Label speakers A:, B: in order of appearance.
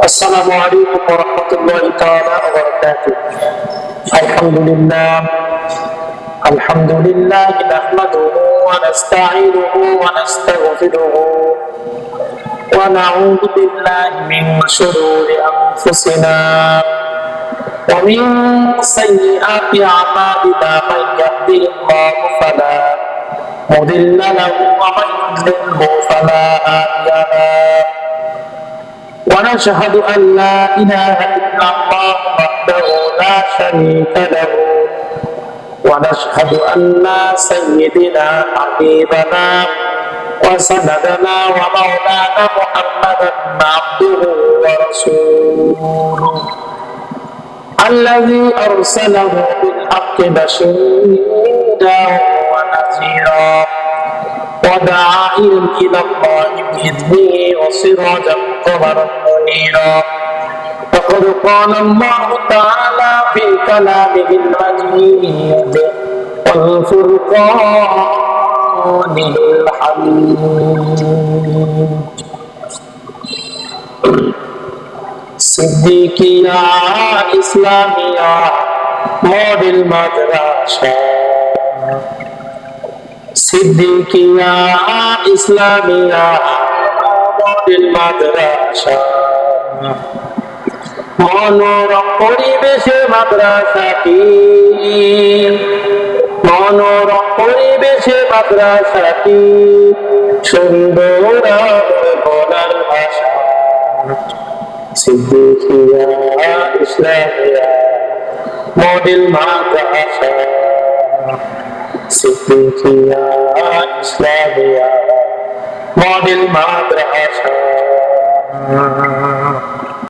A: السلام عليكم ورحمة الله تعالى وبركاته. الحمد لله نحمده ونستعينه ونستغفره ونعوذ بالله من شرور أنفسنا ومن سيئات أعمالنا. من يهده الله فلا مضل له ومن يضلله فلا هادي له. ونشهد أن لا إله إلا الله وحده لا شريك له. ونشهد أن سيدنا حبيبنا وسندنا ومولانا محمدا عبده ورسوله الذي أرسله بالحق بشيرا ونذيرا وداعيا إلى الله بإذنه وسراجا قمرا منيرا. فقد قال الله تعالى في كلامه المجيد والفرقان الحميد. সিদ্দিকিয়া ইসলামিয়া মডেল মাদ্রাসা, সিদ্দিকিয়া ইসলামিয়া মডেল মাদ্রাসা, মনোরম পরিবেশে মাদ্রাসাটি, মনোরম পরিবেশে মাদ্রাসাটি, সুন্দর বলার ভাষা। সিদ্দিকিয়া ইসলামিয়া মডেল মাদ্রাসা, সিদ্দিকিয়া ইসলামিয়া মডেল মাদ্রাসা।